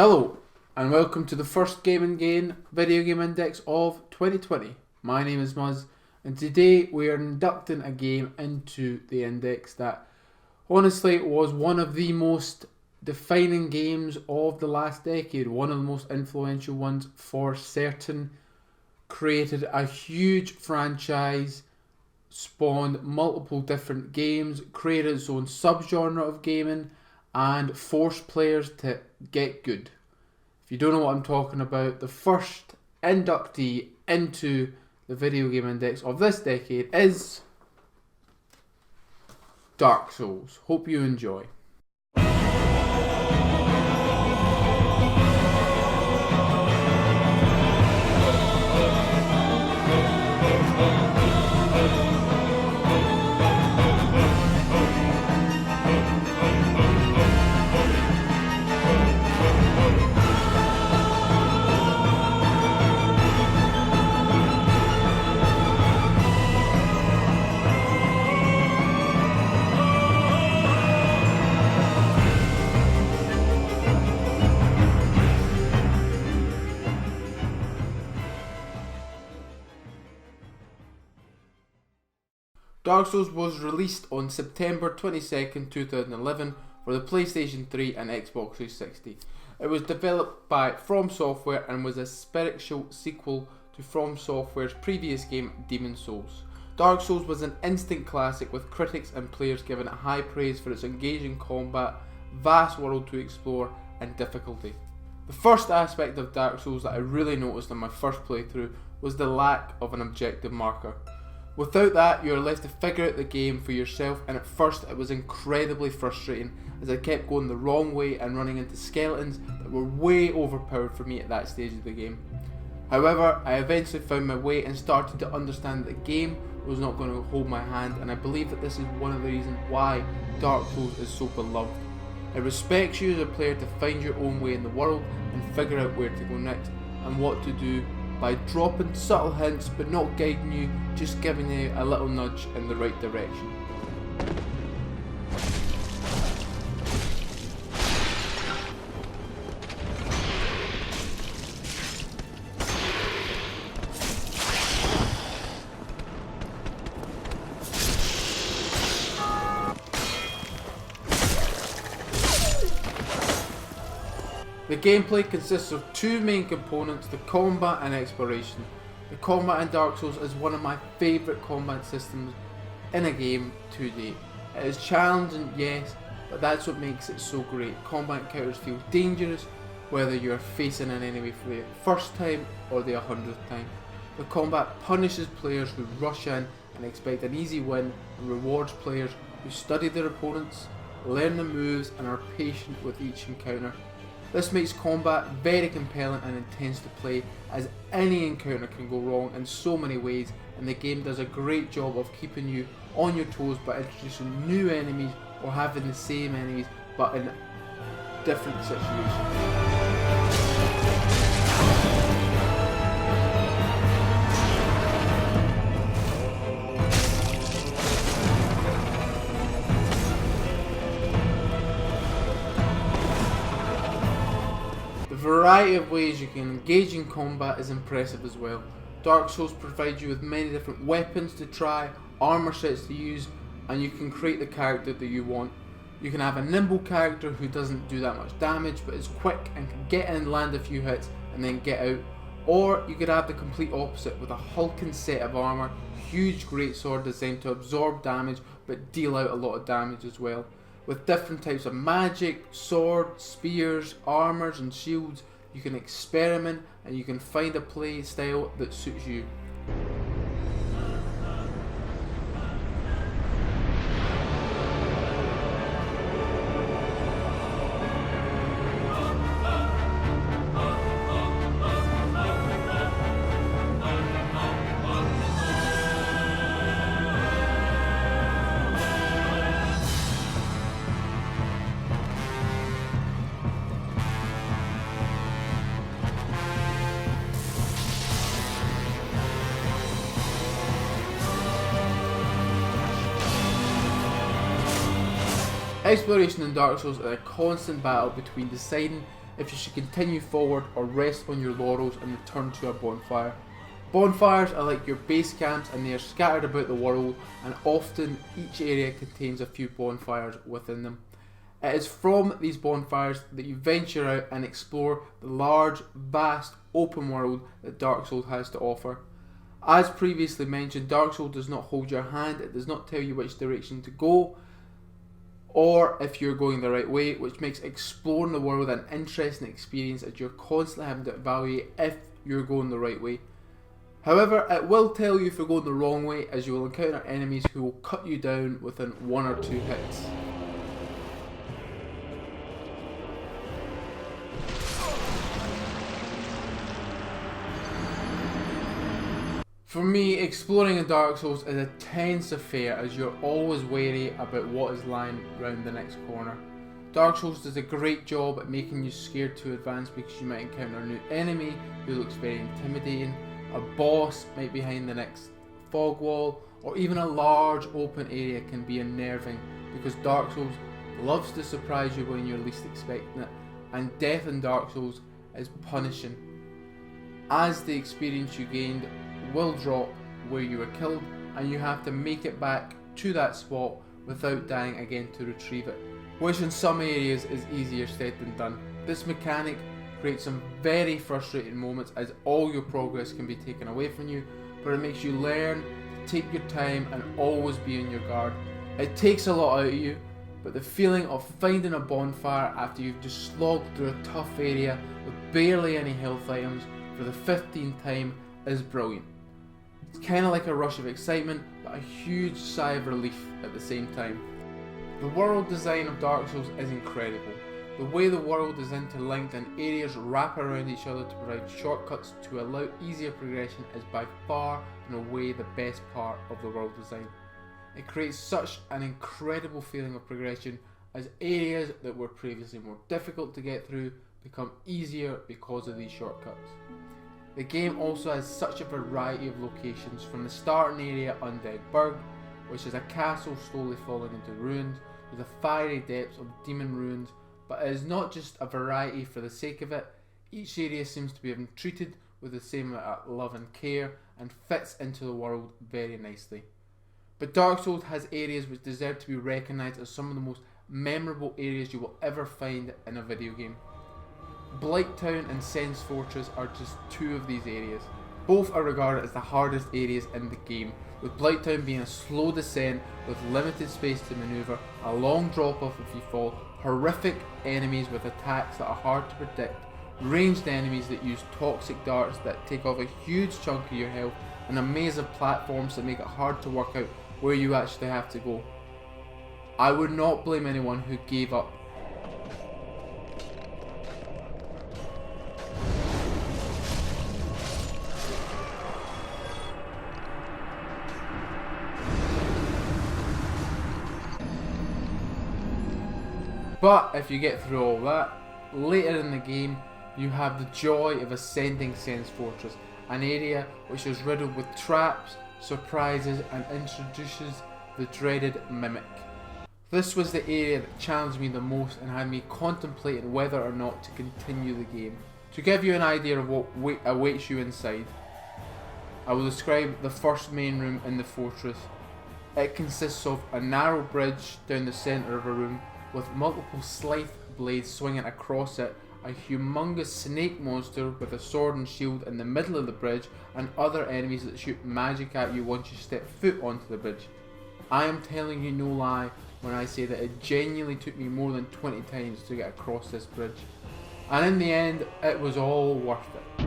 Hello, and welcome to the first Game & Gain video game index of 2020. My name is Muzz, and today we are inducting a game into the index that honestly was one of the most defining games of the last decade, one of the most influential ones for certain, created a huge franchise, spawned multiple different games, created its own subgenre of gaming, and forced players to get good. If you don't know what I'm talking about, the first inductee into the video game index of this decade is Dark Souls. Hope you enjoy. Dark Souls was released on September 22nd, 2011 for the PlayStation 3 and Xbox 360. It was developed by From Software and was a spiritual sequel to From Software's previous game, Demon's Souls. Dark Souls was an instant classic with critics and players giving it high praise for its engaging combat, vast world to explore and difficulty. The first aspect of Dark Souls that I really noticed on my first playthrough was the lack of an objective marker. Without that, you are left to figure out the game for yourself, and at first it was incredibly frustrating as I kept going the wrong way and running into skeletons that were way overpowered for me at that stage of the game. However, I eventually found my way and started to understand that the game was not going to hold my hand, and I believe that this is one of the reasons why Dark Souls is so beloved. It respects you as a player to find your own way in the world and figure out where to go next and what to do, by dropping subtle hints but not guiding you, just giving you a little nudge in the right direction. The gameplay consists of two main components, the combat and exploration. The combat in Dark Souls is one of my favourite combat systems in a game to date. It is challenging, yes, but that's what makes it so great. Combat encounters feel dangerous, whether you are facing an enemy for the first time or the 100th time. The combat punishes players who rush in and expect an easy win, and rewards players who study their opponents, learn the moves, and are patient with each encounter. This makes combat very compelling and intense to play, as any encounter can go wrong in so many ways, and the game does a great job of keeping you on your toes by introducing new enemies or having the same enemies but in different situations. The variety of ways you can engage in combat is impressive as well. Dark Souls provides you with many different weapons to try, armor sets to use, and you can create the character that you want. You can have a nimble character who doesn't do that much damage but is quick and can get in, land a few hits and then get out. Or you could have the complete opposite with a hulking set of armor, huge greatsword designed to absorb damage but deal out a lot of damage as well. With different types of magic, swords, spears, armors and shields, you can experiment and you can find a play style that suits you. Exploration in Dark Souls is a constant battle between deciding if you should continue forward or rest on your laurels and return to a bonfire. Bonfires are like your base camps, and they are scattered about the world, and often each area contains a few bonfires within them. It is from these bonfires that you venture out and explore the large, vast, open world that Dark Souls has to offer. As previously mentioned, Dark Souls does not hold your hand, it does not tell you which direction to go, or if you're going the right way, which makes exploring the world an interesting experience as you're constantly having to evaluate if you're going the right way. However, it will tell you if you're going the wrong way, as you will encounter enemies who will cut you down within 1 or 2 hits. For me, exploring in Dark Souls is a tense affair, as you're always wary about what is lying round the next corner. Dark Souls does a great job at making you scared to advance, because you might encounter a new enemy who looks very intimidating, a boss might be behind the next fog wall, or even a large open area can be unnerving, because Dark Souls loves to surprise you when you're least expecting it, and death in Dark Souls is punishing, as the experience you gained will drop where you were killed, and you have to make it back to that spot without dying again to retrieve it, which in some areas is easier said than done. This mechanic creates some very frustrating moments, as all your progress can be taken away from you, but it makes you learn to take your time and always be on your guard. It takes a lot out of you, but the feeling of finding a bonfire after you've just slogged through a tough area with barely any health items for the 15th time is brilliant. It's kind of like a rush of excitement, but a huge sigh of relief at the same time. The world design of Dark Souls is incredible. The way the world is interlinked and areas wrap around each other to provide shortcuts to allow easier progression is by far and away the best part of the world design. It creates such an incredible feeling of progression, as areas that were previously more difficult to get through become easier because of these shortcuts. The game also has such a variety of locations, from the starting area Undead Parish, which is a castle slowly falling into ruins, to the fiery depths of demon ruins, but it is not just a variety for the sake of it. Each area seems to be treated with the same amount of love and care, and fits into the world very nicely. But Dark Souls has areas which deserve to be recognised as some of the most memorable areas you will ever find in a video game. Blighttown and Sen's Fortress are just 2 of these areas. Both are regarded as the hardest areas in the game, with Blighttown being a slow descent with limited space to manoeuvre, a long drop off if you fall, horrific enemies with attacks that are hard to predict, ranged enemies that use toxic darts that take off a huge chunk of your health, and a maze of platforms that make it hard to work out where you actually have to go. I would not blame anyone who gave up. But if you get through all that, later in the game you have the joy of ascending Sen's Fortress, an area which is riddled with traps, surprises, and introduces the dreaded Mimic. This was the area that challenged me the most and had me contemplating whether or not to continue the game. To give you an idea of what awaits you inside, I will describe the first main room in the fortress. It consists of a narrow bridge down the centre of a room, with multiple scythe blades swinging across it, a humongous snake monster with a sword and shield in the middle of the bridge, and other enemies that shoot magic at you once you step foot onto the bridge. I am telling you no lie when I say that it genuinely took me more than 20 times to get across this bridge, and in the end it was all worth it.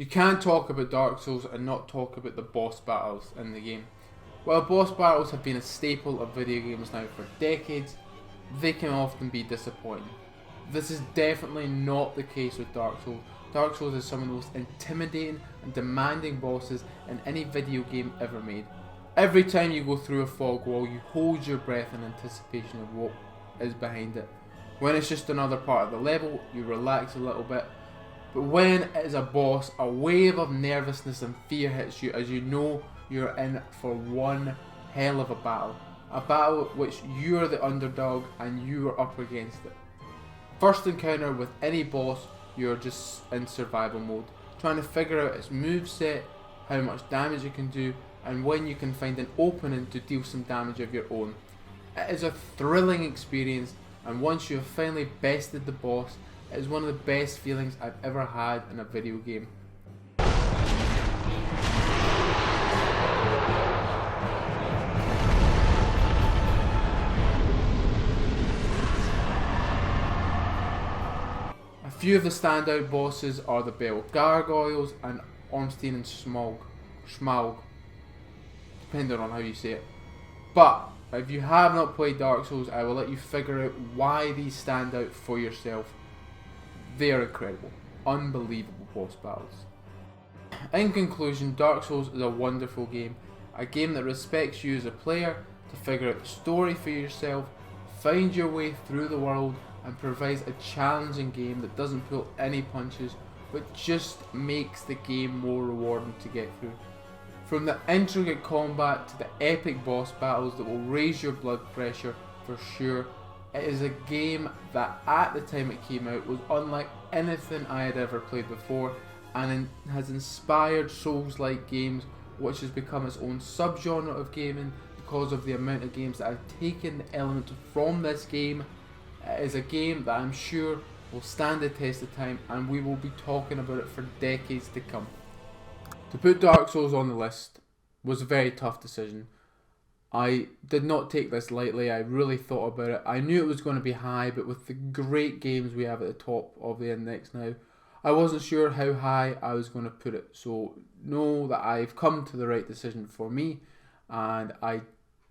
You can't talk about Dark Souls and not talk about the boss battles in the game. While boss battles have been a staple of video games now for decades, they can often be disappointing. This is definitely not the case with Dark Souls. Dark Souls is some of the most intimidating and demanding bosses in any video game ever made. Every time you go through a fog wall, you hold your breath in anticipation of what is behind it. When it's just another part of the level, you relax a little bit. But when it is a boss, a wave of nervousness and fear hits you as you know you're in for one hell of a battle. A battle which you are the underdog and you are up against it. First encounter with any boss, you're just in survival mode, trying to figure out its moveset, how much damage it can do, and when you can find an opening to deal some damage of your own. It is a thrilling experience, and once you have finally bested the boss, it is one of the best feelings I've ever had in a video game. A few of the standout bosses are the Bell Gargoyles and Ornstein and Schmaug, depending on how you say it. But if you have not played Dark Souls, I will let you figure out why these stand out for yourself. They are incredible, unbelievable boss battles. In conclusion, Dark Souls is a wonderful game, a game that respects you as a player to figure out the story for yourself, find your way through the world, and provides a challenging game that doesn't pull any punches, but just makes the game more rewarding to get through. From the intricate combat to the epic boss battles that will raise your blood pressure for sure, it is a game that at the time it came out was unlike anything I had ever played before, and has inspired Souls-like games, which has become its own subgenre of gaming because of the amount of games that have taken the element from this game. It is a game that I'm sure will stand the test of time, and we will be talking about it for decades to come. To put Dark Souls on the list was a very tough decision. I did not take this lightly. I really thought about it. I knew it was going to be high, but with the great games we have at the top of the index now, I wasn't sure how high I was going to put it. So know that I've come to the right decision for me, and I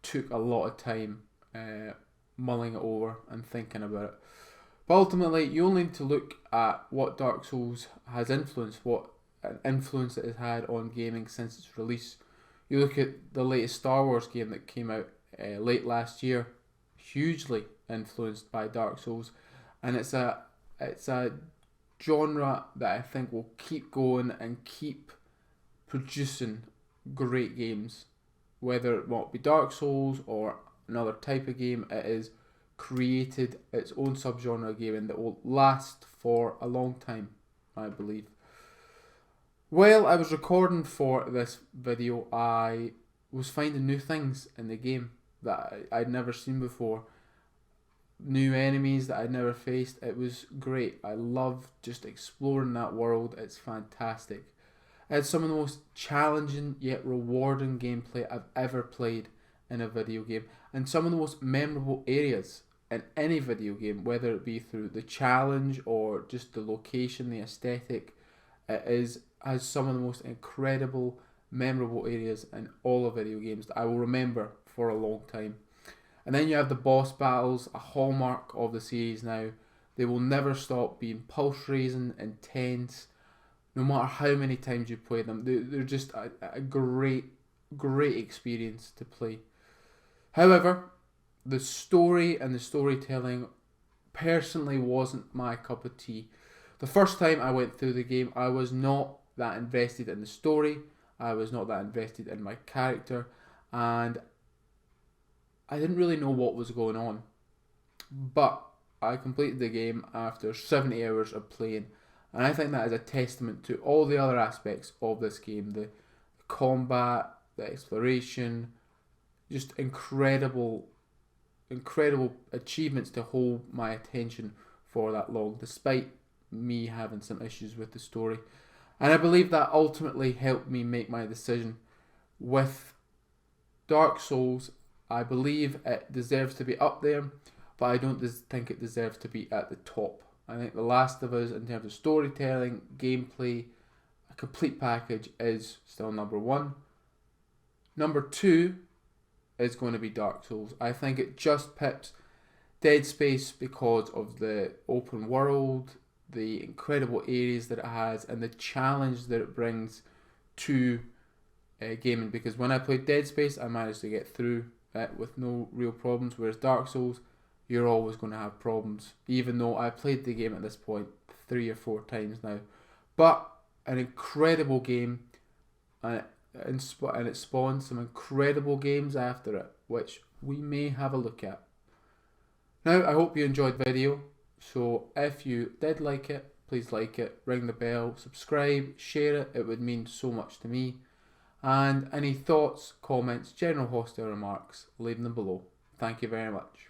took a lot of time mulling it over and thinking about it. But ultimately, you only need to look at what Dark Souls has influenced, what influence it has had on gaming since its release. You look at the latest Star Wars game that came out late last year, hugely influenced by Dark Souls, and it's a genre that I think will keep going and keep producing great games. Whether it might be Dark Souls or another type of game, it has created its own subgenre of gaming that will last for a long time, I believe. While I was recording for this video, I was finding new things in the game that I'd never seen before. New enemies that I'd never faced. It was great. I loved just exploring that world. It's fantastic. It's some of the most challenging yet rewarding gameplay I've ever played in a video game, and some of the most memorable areas in any video game, whether it be through the challenge or just the location, the aesthetic. It has some of the most incredible, memorable areas in all of video games that I will remember for a long time. And then you have the boss battles, a hallmark of the series now. They will never stop being pulse-raising, intense, no matter how many times you play them. They're just a great, great experience to play. However, the story and the storytelling personally wasn't my cup of tea. The first time I went through the game, I was not that invested in the story. I was not that invested in my character, and I didn't really know what was going on. But I completed the game after 70 hours of playing, and I think that is a testament to all the other aspects of this game. The combat, the exploration, just incredible achievements to hold my attention for that long, despite me having some issues with the story. And I believe that ultimately helped me make my decision. With Dark Souls, I believe it deserves to be up there, but I don't think it deserves to be at the top. I think The Last of Us, in terms of storytelling, gameplay, complete package is still number 1. Number 2 is going to be Dark Souls. I think it just pips Dead Space because of the open world, the incredible areas that it has, and the challenge that it brings to gaming. Because when I played Dead Space, I managed to get through it with no real problems, whereas Dark Souls, you're always going to have problems, even though I played the game at this point 3 or 4 times now. But an incredible game, and it spawned some incredible games after it, which we may have a look at. Now, I hope you enjoyed the video, so if you did like it, please like it, ring the bell, subscribe, share it, it would mean so much to me. And any thoughts, comments, general hostile remarks, leave them below. Thank you very much.